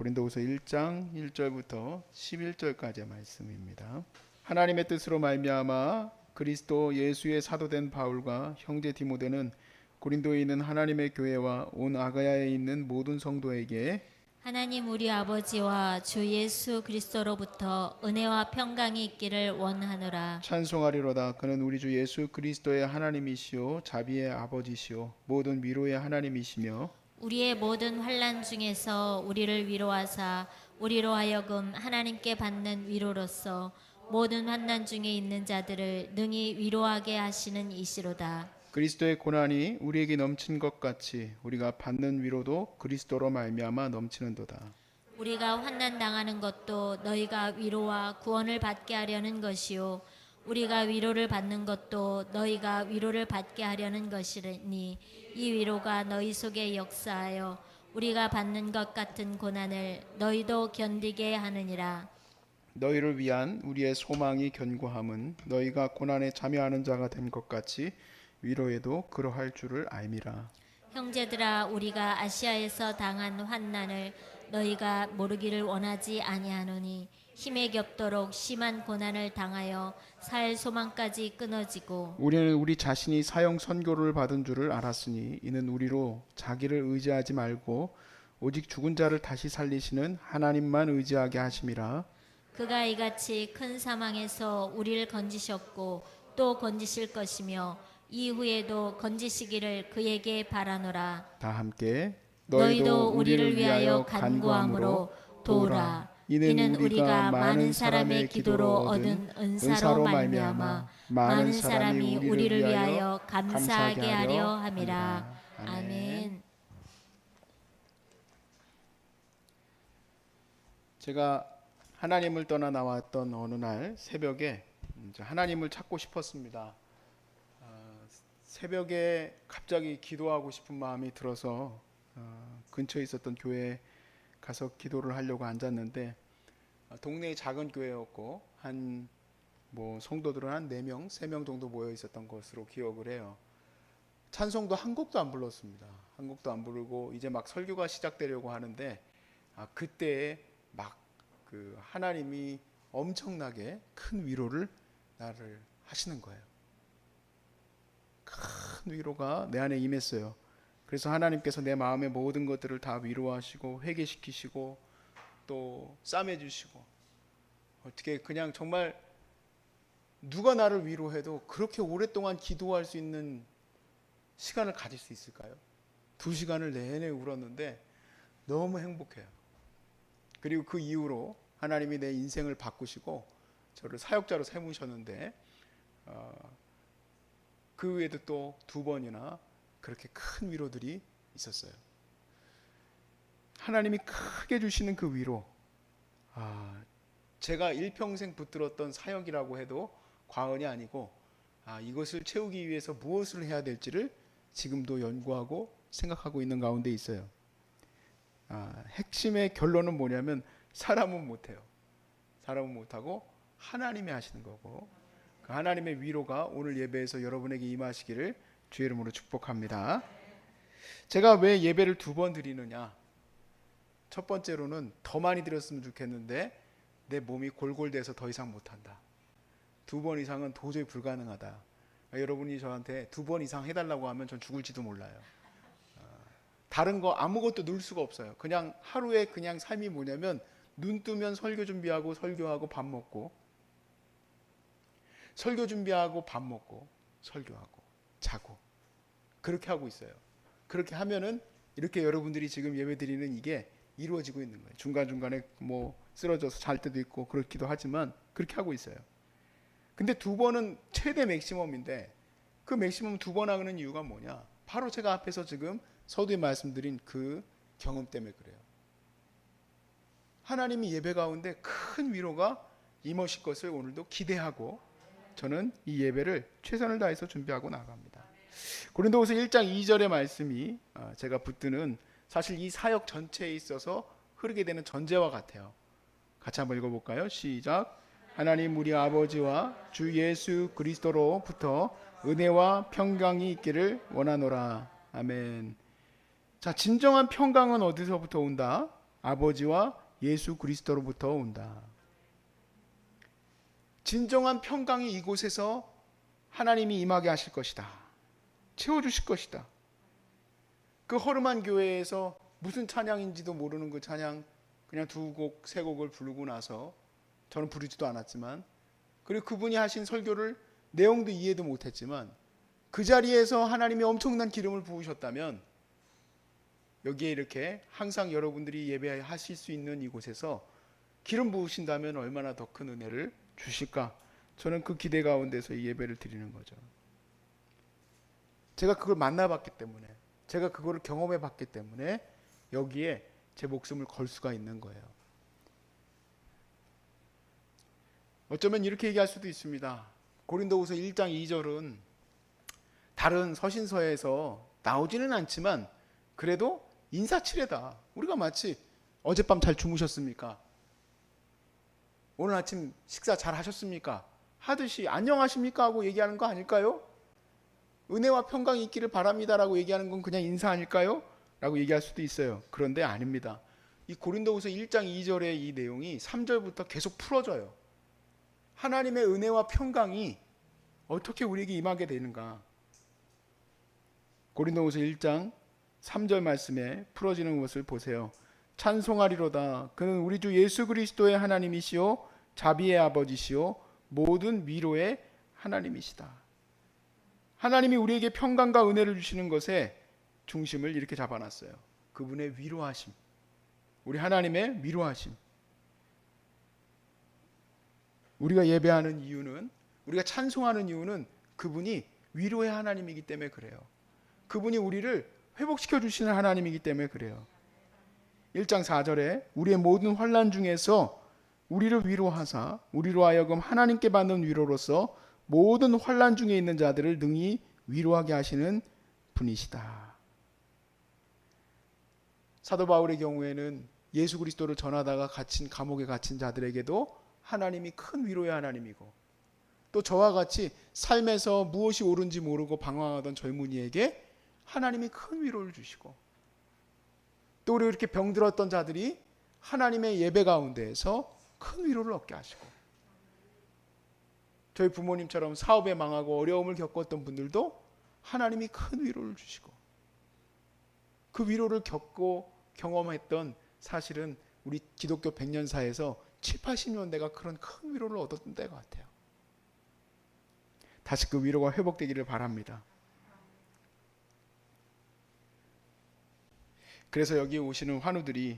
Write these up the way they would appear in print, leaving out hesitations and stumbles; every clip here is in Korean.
고린도후서 1장 1절부터 11절까지의 말씀입니다. 하나님의 뜻으로 말미암아 그리스도 예수의 사도된 바울과 형제 디모데는 고린도에 있는 하나님의 교회와 온 아가야에 있는 모든 성도에게 하나님 우리 아버지와 주 예수 그리스도로부터 은혜와 평강이 있기를 원하노라. 찬송하리로다. 그는 우리 주 예수 그리스도의 하나님이시요 자비의 아버지시요 모든 위로의 하나님이시며 우리의 모든 환난 중에서 우리를 위로하사 우리로 하여금 하나님께 받는 위로로서 모든 환난 중에 있는 자들을 능히 위로하게 하시는 이시로다. 그리스도의 고난이 우리에게 넘친 것 같이 우리가 받는 위로도 그리스도로 말미암아 넘치는도다. 우리가 환난 당하는 것도 너희가 위로와 구원을 받게 하려는 것이요 우리가 위로를 받는 것도 너희가 위로를 받게 하려는 것이니 이 위로가 너희 속에 역사하여 우리가 받는 것 같은 고난을 너희도 견디게 하느니라. 너희를 위한 우리의 소망이 견고함은 너희가 고난에 참여하는 자가 된 것 같이 위로에도 그러할 줄을 알미라. 형제들아 우리가 아시아에서 당한 환난을 너희가 모르기를 원하지 아니하노니 힘에 겹도록 심한 고난을 당하여 살 소망까지 끊어지고 우리는 우리 자신이 사형 선고를 받은 줄을 알았으니 이는 우리로 자기를 의지하지 말고 오직 죽은 자를 다시 살리시는 하나님만 의지하게 하심이라. 그가 이같이 큰 사망에서 우리를 건지셨고 또 건지실 것이며 이후에도 건지시기를 그에게 바라노라. 다 함께 너희도 우리를 위하여 간구함으로 도우라. 이는 우리가 많은 사람의 기도로 얻은 은사로 말미암아 많은 사람이 우리를 위하여 감사하게 하려 함이라. 아멘. 제가 하나님을 떠나 나왔던 어느 날 새벽에 하나님을 찾고 싶었습니다. 새벽에 갑자기 기도하고 싶은 마음이 들어서 근처에 있었던 교회에 가서 기도를 하려고 앉았는데 동네의 작은 교회였고 한 성도들은 한 4명, 3명 정도 모여 있었던 것으로 기억을 해요. 찬송도 한 곡도 안 불렀습니다. 한 곡도 안 부르고 이제 막 설교가 시작되려고 하는데 그때 막 그 하나님이 엄청나게 큰 위로를 나를 하시는 거예요. 큰 위로가 내 안에 임했어요. 그래서 하나님께서 내 마음의 모든 것들을 다 위로하시고 회개시키시고 또 싸매주시고 어떻게 그냥 정말 누가 나를 위로해도 그렇게 오랫동안 기도할 수 있는 시간을 가질 수 있을까요? 2시간을 내내 울었는데 너무 행복해요. 그리고 그 이후로 하나님이 내 인생을 바꾸시고 저를 사역자로 세우셨는데 그 외에도 또 2번이나 그렇게 큰 위로들이 있었어요. 하나님이 크게 주시는 그 위로, 제가 일평생 붙들었던 사역이라고 해도 과언이 아니고 이것을 채우기 위해서 무엇을 해야 될지를 지금도 연구하고 생각하고 있는 가운데 있어요. 핵심의 결론은 뭐냐면 사람은 못해요. 사람은 못하고 하나님이 하시는 거고 그 하나님의 위로가 오늘 예배에서 여러분에게 임하시기를 주의 이름으로 축복합니다. 제가 왜 예배를 2번 드리느냐? 첫 번째로는 더 많이 드렸으면 좋겠는데 내 몸이 골골대서 더 이상 못한다. 2번 이상은 도저히 불가능하다. 여러분이 저한테 2번 이상 해달라고 하면 전 죽을지도 몰라요. 다른 거 아무것도 넣을 수가 없어요. 그냥 하루에 그냥 삶이 뭐냐면 눈 뜨면 설교 준비하고 설교하고 밥 먹고 설교 준비하고 밥 먹고 설교하고 자고 그렇게 하고 있어요. 그렇게 하면은 이렇게 여러분들이 지금 예배 드리는 이게 이루어지고 있는 거예요. 중간중간에 쓰러져서 잘 때도 있고 그렇기도 하지만 그렇게 하고 있어요. 근데 2번은 최대 맥시멈인데 그 맥시멈 2번 하는 이유가 뭐냐? 바로 제가 앞에서 지금 서두에 말씀드린 그 경험 때문에 그래요. 하나님이 예배 가운데 큰 위로가 임하실 것을 오늘도 기대하고 저는 이 예배를 최선을 다해서 준비하고 나갑니다. 고린도후서 1장 2절의 말씀이 제가 붙드는 사실 이 사역 전체에 있어서 흐르게 되는 전제와 같아요. 같이 한번 읽어볼까요? 시작. 하나님 우리 아버지와 주 예수 그리스도로부터 은혜와 평강이 있기를 원하노라. 아멘. 자, 진정한 평강은 어디서부터 온다? 아버지와 예수 그리스도로부터 온다. 진정한 평강이 이곳에서 하나님이 임하게 하실 것이다. 채워주실 것이다. 그 허름한 교회에서 무슨 찬양인지도 모르는 그 찬양 그냥 두 곡, 세 곡을 부르고 나서 저는 부르지도 않았지만, 그리고 그분이 하신 설교를 내용도 이해도 못했지만 그 자리에서 하나님이 엄청난 기름을 부으셨다면 여기에 이렇게 항상 여러분들이 예배하실 수 있는 이곳에서 기름 부으신다면 얼마나 더 큰 은혜를 주실까? 저는 그 기대 가운데서 이 예배를 드리는 거죠. 제가 그걸 만나봤기 때문에, 제가 그거를 경험해 봤기 때문에 여기에 제 목숨을 걸 수가 있는 거예요. 어쩌면 이렇게 얘기할 수도 있습니다. 고린도후서 1장 2절은 다른 서신서에서 나오지는 않지만 그래도 인사치레다. 우리가 마치 어젯밤 잘 주무셨습니까? 오늘 아침 식사 잘 하셨습니까? 하듯이 안녕하십니까 하고 얘기하는 거 아닐까요? 은혜와 평강이 있기를 바랍니다라고 얘기하는 건 그냥 인사 아닐까요? 라고 얘기할 수도 있어요. 그런데 아닙니다. 이 고린도후서 1장 2절의 이 내용이 3절부터 계속 풀어져요. 하나님의 은혜와 평강이 어떻게 우리에게 임하게 되는가? 고린도후서 1장 3절 말씀에 풀어지는 것을 보세요. 찬송하리로다. 그는 우리 주 예수 그리스도의 하나님이시요 자비의 아버지시요 모든 위로의 하나님이시다. 하나님이 우리에게 평강과 은혜를 주시는 것에 중심을 이렇게 잡아놨어요. 그분의 위로하심. 우리 하나님의 위로하심. 우리가 예배하는 이유는, 우리가 찬송하는 이유는 그분이 위로의 하나님이기 때문에 그래요. 그분이 우리를 회복시켜 주시는 하나님이기 때문에 그래요. 1장 4절에 우리의 모든 환난 중에서 우리를 위로하사 우리로 하여금 하나님께 받는 위로로서 모든 환난 중에 있는 자들을 능히 위로하게 하시는 분이시다. 사도 바울의 경우에는 예수 그리스도를 전하다가 갇힌 감옥에 갇힌 자들에게도 하나님이 큰 위로의 하나님이고, 또 저와 같이 삶에서 무엇이 옳은지 모르고 방황하던 젊은이에게 하나님이 큰 위로를 주시고, 또 우리 이렇게 병들었던 자들이 하나님의 예배 가운데에서 큰 위로를 얻게 하시고, 저희 부모님처럼 사업에 망하고 어려움을 겪었던 분들도 하나님이 큰 위로를 주시고, 그 위로를 겪고 경험했던, 사실은 우리 기독교 100년사에서 7, 80년대가 그런 큰 위로를 얻었던 때가 같아요. 다시 그 위로가 회복되기를 바랍니다. 그래서 여기 오시는 환우들이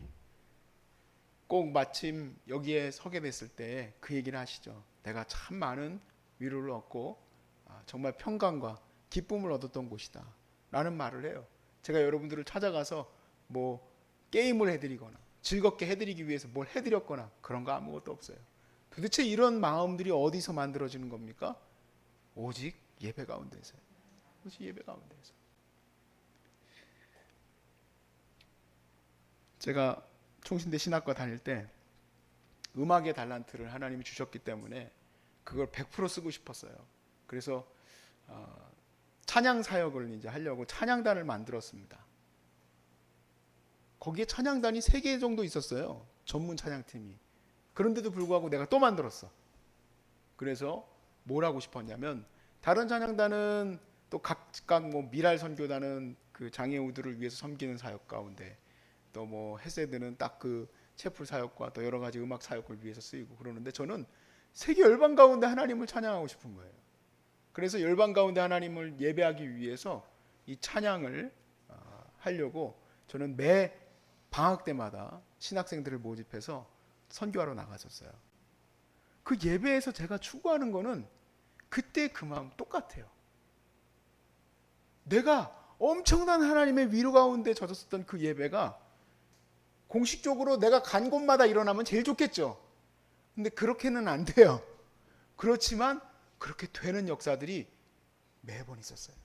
꼭 마침 여기에 서게 됐을 때 그 얘기를 하시죠. 내가 참 많은 위로를 얻고 정말 평강과 기쁨을 얻었던 곳이다 라는 말을 해요. 제가 여러분들을 찾아가서 뭐 게임을 해드리거나 즐겁게 해드리기 위해서 뭘 해드렸거나 그런 거 아무것도 없어요. 도대체 이런 마음들이 어디서 만들어지는 겁니까? 오직 예배 가운데서요. 오직 예배 가운데서. 제가 총신대 신학과 다닐 때 음악의 달란트를 하나님이 주셨기 때문에 그걸 100% 쓰고 싶었어요. 그래서 찬양 사역을 이제 하려고 찬양단을 만들었습니다. 거기에 찬양단이 3개 정도 있었어요. 전문 찬양팀이. 그런데도 불구하고 내가 또 만들었어. 그래서 뭘 하고 싶었냐면, 다른 찬양단은 또 각각 뭐 미랄 선교단은 그 장애우들을 위해서 섬기는 사역 가운데, 또 뭐 헤세드는 딱 그 채플 사역과 또 여러 가지 음악 사역을 위해서 쓰이고 그러는데, 저는 세계 열방 가운데 하나님을 찬양하고 싶은 거예요. 그래서 열방 가운데 하나님을 예배하기 위해서 이 찬양을 하려고 저는 매 방학 때마다 신학생들을 모집해서 선교하러 나갔었어요. 그 예배에서 제가 추구하는 거는 그때 그 마음 똑같아요. 내가 엄청난 하나님의 위로 가운데 젖었었던 그 예배가 공식적으로 내가 간 곳마다 일어나면 제일 좋겠죠. 근데 그렇게는 안 돼요. 그렇지만 그렇게 되는 역사들이 매번 있었어요.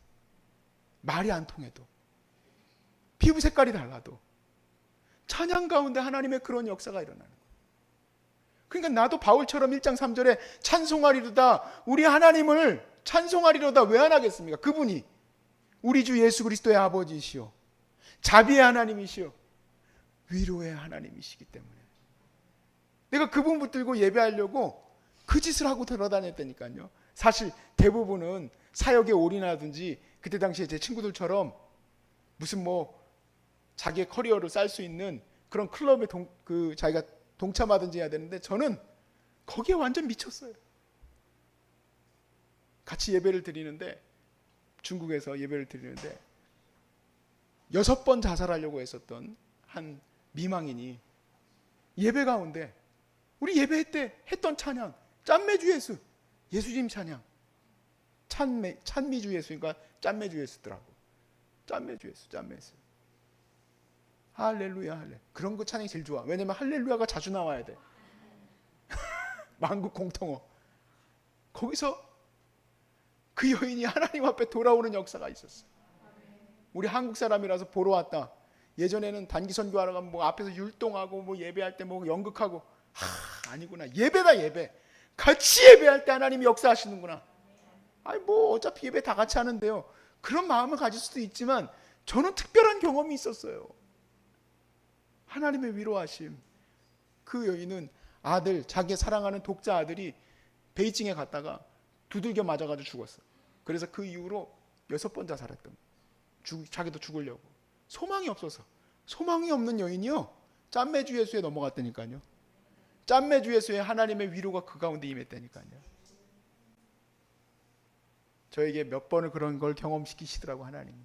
말이 안 통해도, 피부 색깔이 달라도 찬양 가운데 하나님의 그런 역사가 일어나는 거예요. 그러니까 나도 바울처럼 1장 3절에 찬송하리로다, 우리 하나님을 찬송하리로다 왜 안 하겠습니까? 그분이 우리 주 예수 그리스도의 아버지시오, 자비의 하나님이시오, 위로의 하나님이시기 때문에 내가 그분 붙들고 예배하려고 그 짓을 하고 돌아다녔다니까요. 사실 대부분은 사역에 올인하든지 그때 당시에 제 친구들처럼 무슨 뭐 자기의 커리어를 쌓을 수 있는 그런 클럽에 자기가 동참하든지 해야 되는데 저는 거기에 완전 미쳤어요. 같이 예배를 드리는데 중국에서 예배를 드리는데 6번 자살하려고 했었던 한 미망인이 예배 가운데 우리 예배 때 했던 찬양 짠매주 예수 예수님 찬양 찬미주 예수니까 짠매주 예수더라고. 짠매주 예수 할렐루야 할렐 그런 거 찬양이 제일 좋아. 왜냐면 할렐루야가 자주 나와야 돼. 만국 공통어. 거기서 그 여인이 하나님 앞에 돌아오는 역사가 있었어. 우리 한국 사람이라서 보러 왔다. 예전에는 단기 선교하러 가면 뭐 앞에서 율동하고 뭐 예배할 때 뭐 연극하고 아니구나. 예배다 예배. 같이 예배할 때 하나님이 역사하시는구나. 아니 뭐 어차피 예배 다 같이 하는데요. 그런 마음을 가질 수도 있지만 저는 특별한 경험이 있었어요. 하나님의 위로하심. 그 여인은 아들, 자기 사랑하는 독자 아들이 베이징에 갔다가 두들겨 맞아가지고 죽었어. 그래서 그 이후로 6번 자살했던 거예요. 자기도 죽으려고. 소망이 없어서. 소망이 없는 여인이요. 짠매주 예수에 넘어갔다니까요. 짠매주 예수에 하나님의 위로가 그 가운데 임했다니까요. 저에게 몇 번을 그런 걸 경험시키시더라고 하나님이.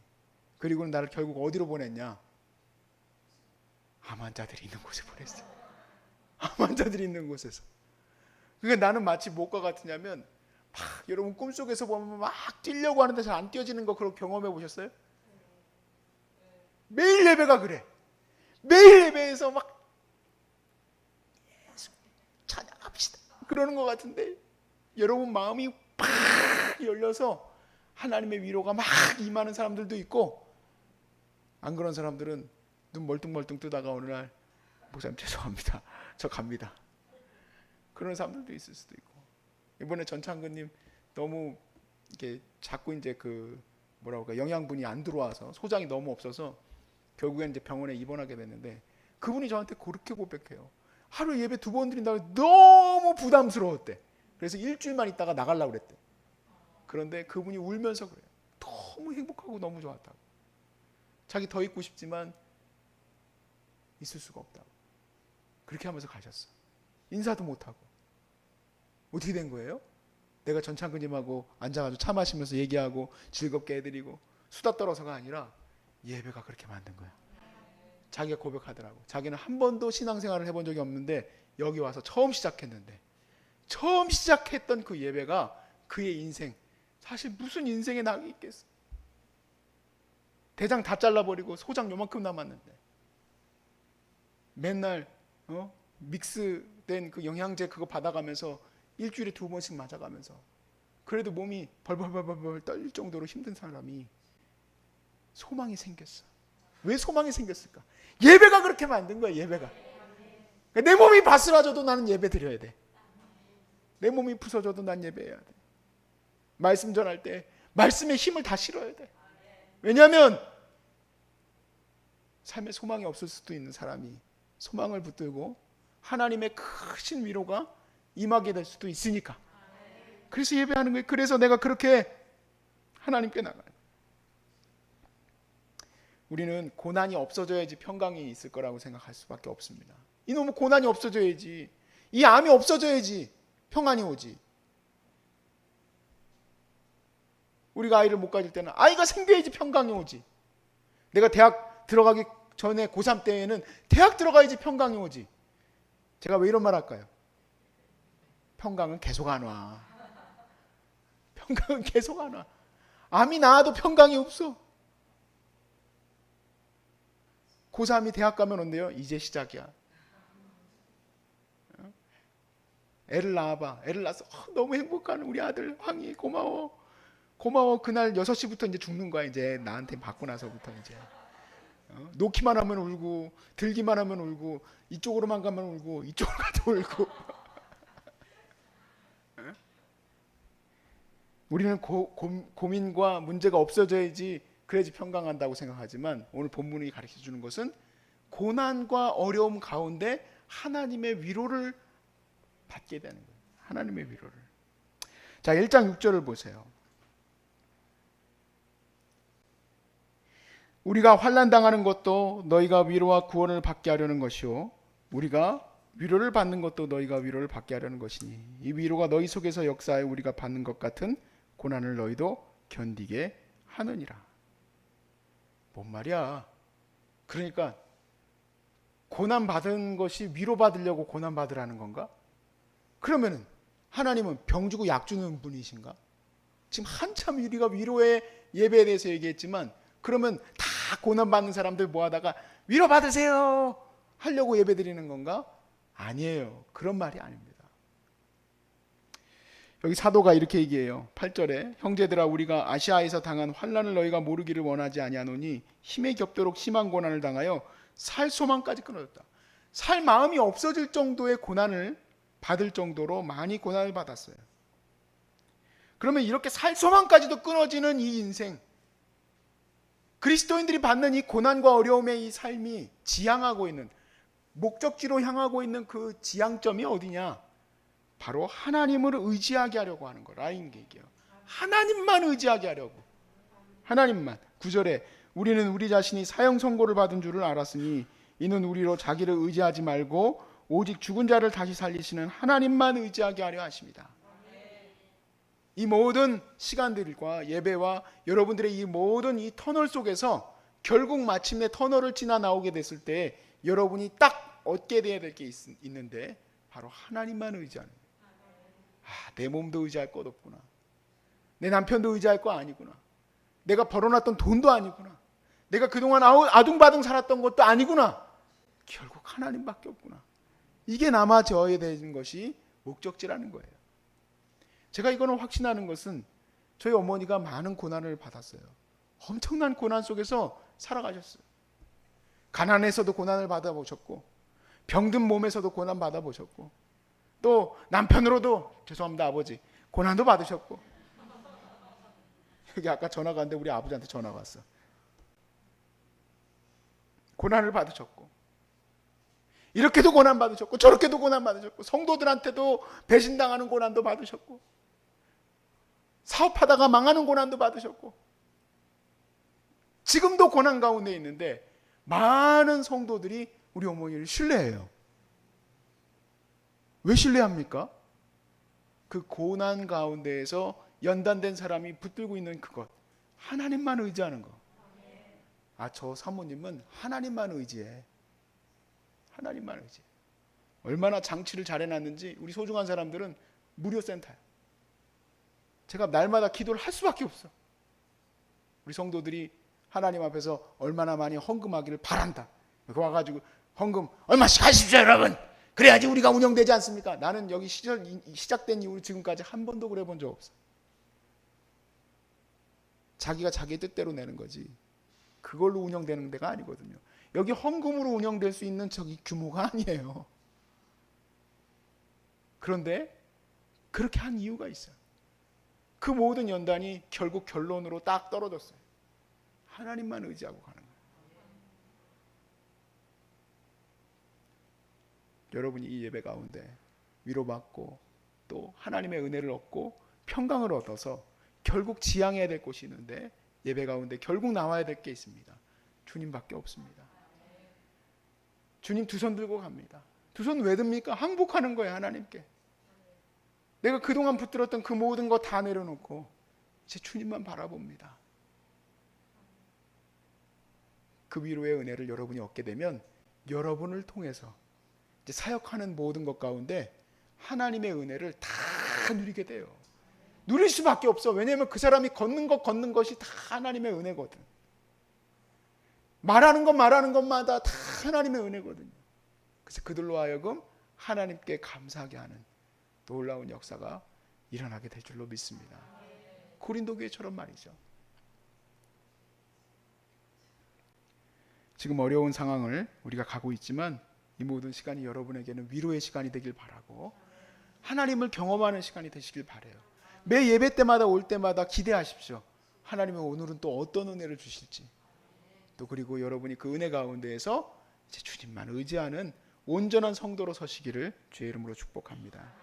그리고는 나를 결국 어디로 보냈냐. 암 환자들이 있는 곳에 보냈어요. 암 환자들이 있는 곳에서. 그러니까 나는 마치 뭐가 같으냐면 여러분 꿈속에서 보면 막 뛰려고 하는데 잘 안 뛰어지는 거 그런 경험해 보셨어요? 매일 예배가 그래. 매일 예배에서 막 예수 찬양합시다 그러는 것 같은데 여러분 마음이 팍 열려서 하나님의 위로가 막 임하는 사람들도 있고 안 그런 사람들은 눈 멀뚱멀뚱 뜨다가 어느 날 목사님 죄송합니다 저 갑니다 그런 사람들도 있을 수도 있고 이번에 전창근님 너무 이렇게 자꾸 이제 뭐라고 할까 영양분이 안 들어와서 소장이 너무 없어서 결국엔 이제 병원에 입원하게 됐는데 그분이 저한테 그렇게 고백해요. 하루 예배 2번 드린다고 너무 부담스러웠대. 그래서 일주일만 있다가 나가려고 그랬대. 그런데 그분이 울면서 그래요. 너무 행복하고 너무 좋았다고. 자기 더 있고 싶지만 있을 수가 없다고. 그렇게 하면서 가셨어. 인사도 못하고. 어떻게 된 거예요? 내가 전창근님하고 앉아가지고 차 마시면서 얘기하고 즐겁게 해드리고 수다 떨어서가 아니라 예배가 그렇게 만든 거야. 자기가 고백하더라고. 자기는 한 번도 신앙생활을 해본 적이 없는데 여기 와서 처음 시작했는데 처음 시작했던 그 예배가 그의 인생 사실 무슨 인생의 낙이 있겠어. 대장 다 잘라버리고 소장 요만큼 남았는데 맨날 믹스된 그 영양제 그거 받아가면서 일주일에 2번씩 맞아가면서 그래도 몸이 벌벌벌벌 떨릴 정도로 힘든 사람이 소망이 생겼어. 왜 소망이 생겼을까? 예배가 그렇게 만든 거야. 예배가. 내 몸이 바스라져도 나는 예배 드려야 돼. 내 몸이 부서져도 난 예배해야 돼. 말씀 전할 때 말씀의 힘을 다 실어야 돼. 왜냐하면 삶에 소망이 없을 수도 있는 사람이 소망을 붙들고 하나님의 크신 위로가 임하게 될 수도 있으니까. 그래서 예배하는 거예요. 그래서 내가 그렇게 하나님께 나가요. 우리는 고난이 없어져야지 평강이 있을 거라고 생각할 수밖에 없습니다. 이놈의 고난이 없어져야지, 이 암이 없어져야지 평안이 오지. 우리가 아이를 못 가질 때는 아이가 생겨야지 평강이 오지. 내가 대학 들어가기 전에 고3 때에는 대학 들어가야지 평강이 오지. 제가 왜 이런 말 할까요? 평강은 계속 안 와. 평강은 계속 안 와. 암이 나아도 평강이 없어. 고3이 대학 가면 온대요. 이제 시작이야. 애를 낳아봐. 애를 낳아서 너무 행복한 우리 아들 황이 고마워. 고마워. 그날 6시부터 이제 죽는 거야. 이제 나한테 받고 나서부터 이제. 놓기만 하면 울고 들기만 하면 울고 이쪽으로만 가면 울고 이쪽으로 가도 울고. 우리는 고민과 문제가 없어져야지 그래야지 평강한다고 생각하지만 오늘 본문이 가르쳐주는 것은 고난과 어려움 가운데 하나님의 위로를 받게 되는 거예요. 하나님의 위로를. 자, 1장 6절을 보세요. 우리가 환난 당하는 것도 너희가 위로와 구원을 받게 하려는 것이요, 우리가 위로를 받는 것도 너희가 위로를 받게 하려는 것이니 이 위로가 너희 속에서 역사하여 우리가 받는 것 같은 고난을 너희도 견디게 하느니라. 뭔 말이야? 그러니까 고난 받은 것이 위로 받으려고 고난 받으라는 건가? 그러면은 하나님은 병 주고 약 주는 분이신가? 지금 한참 우리가 위로의 예배에 대해서 얘기했지만, 그러면 다 고난 받는 사람들 모아다가 위로 받으세요 하려고 예배 드리는 건가? 아니에요. 그런 말이 아닙니다. 여기 사도가 이렇게 얘기해요. 8절에 형제들아, 우리가 아시아에서 당한 환난을 너희가 모르기를 원하지 아니하노니 힘에 겹도록 심한 고난을 당하여 살 소망까지 끊어졌다. 살 마음이 없어질 정도의 고난을 받을 정도로 많이 고난을 받았어요. 그러면 이렇게 살 소망까지도 끊어지는 이 인생, 그리스도인들이 받는 이 고난과 어려움의 이 삶이 지향하고 있는, 목적지로 향하고 있는 그 지향점이 어디냐? 바로 하나님을 의지하게 하려고 하는 거. 라인객이요. 하나님만 의지하게 하려고. 하나님만. 9절에 우리는 우리 자신이 사형 선고를 받은 줄을 알았으니 이는 우리로 자기를 의지하지 말고 오직 죽은 자를 다시 살리시는 하나님만 의지하게 하려 하십니다. 이 모든 시간들과 예배와 여러분들의 이 모든 이 터널 속에서 결국 마침내 터널을 지나 나오게 됐을 때 여러분이 딱 얻게 돼야 될 게 있는데 바로 하나님만 의지하는 거예요. 내 몸도 의지할 것 없구나. 내 남편도 의지할 거 아니구나. 내가 벌어놨던 돈도 아니구나. 내가 그동안 아둥바둥 살았던 것도 아니구나. 결국 하나님밖에 없구나. 이게 남아져야 되는 것이 목적지라는 거예요. 제가 이거는 확신하는 것은 저희 어머니가 많은 고난을 받았어요. 엄청난 고난 속에서 살아가셨어요. 가난에서도 고난을 받아보셨고, 병든 몸에서도 고난 받아보셨고, 또 남편으로도, 죄송합니다 아버지, 고난도 받으셨고. 여기 아까 전화가 왔는데 우리 아버지한테 전화가 왔어. 고난을 받으셨고, 이렇게도 고난 받으셨고 저렇게도 고난 받으셨고, 성도들한테도 배신당하는 고난도 받으셨고, 사업하다가 망하는 고난도 받으셨고, 지금도 고난 가운데 있는데 많은 성도들이 우리 어머니를 신뢰해요. 왜 신뢰합니까? 그 고난 가운데에서 연단된 사람이 붙들고 있는 그것, 하나님만 의지하는 거. 저 사모님은 하나님만 의지해. 하나님만 의지해. 얼마나 장치를 잘 해놨는지 우리 소중한 사람들은 무료 센터야. 제가 날마다 기도를 할 수밖에 없어. 우리 성도들이 하나님 앞에서 얼마나 많이 헌금하기를 바란다. 와가지고 헌금 얼마씩 하십시오 여러분. 그래야지 우리가 운영되지 않습니까? 나는 여기 시작된 이후로 지금까지 한 번도 그래 본 적 없어. 자기가 자기 뜻대로 내는 거지 그걸로 운영되는 데가 아니거든요. 여기 헌금으로 운영될 수 있는 저기 규모가 아니에요. 그런데 그렇게 한 이유가 있어요. 그 모든 연단이 결국 결론으로 딱 떨어졌어요. 하나님만 의지하고 가는 거예요. 여러분이 이 예배 가운데 위로받고 또 하나님의 은혜를 얻고 평강을 얻어서 결국 지향해야 될 곳이 있는데, 예배 가운데 결국 나와야 될 게 있습니다. 주님밖에 없습니다. 주님 두 손 들고 갑니다. 두 손 왜 듭니까? 항복하는 거예요. 하나님께. 내가 그동안 붙들었던 그 모든 거 다 내려놓고 이제 주님만 바라봅니다. 그 위로의 은혜를 여러분이 얻게 되면 여러분을 통해서 이제 사역하는 모든 것 가운데 하나님의 은혜를 다 누리게 돼요. 누릴 수밖에 없어. 왜냐하면 그 사람이 걷는 것이 다 하나님의 은혜거든. 말하는 것마다 다 하나님의 은혜거든요. 그래서 그들로 하여금 하나님께 감사하게 하는 놀라운 역사가 일어나게 될 줄로 믿습니다. 고린도 교회처럼 말이죠. 지금 어려운 상황을 우리가 가고 있지만 이 모든 시간이 여러분에게는 위로의 시간이 되길 바라고, 하나님을 경험하는 시간이 되시길 바라요. 매 예배 때마다 올 때마다 기대하십시오. 하나님은 오늘은 또 어떤 은혜를 주실지. 또 그리고 여러분이 그 은혜 가운데에서 이제 주님만 의지하는 온전한 성도로 서시기를 주의 이름으로 축복합니다.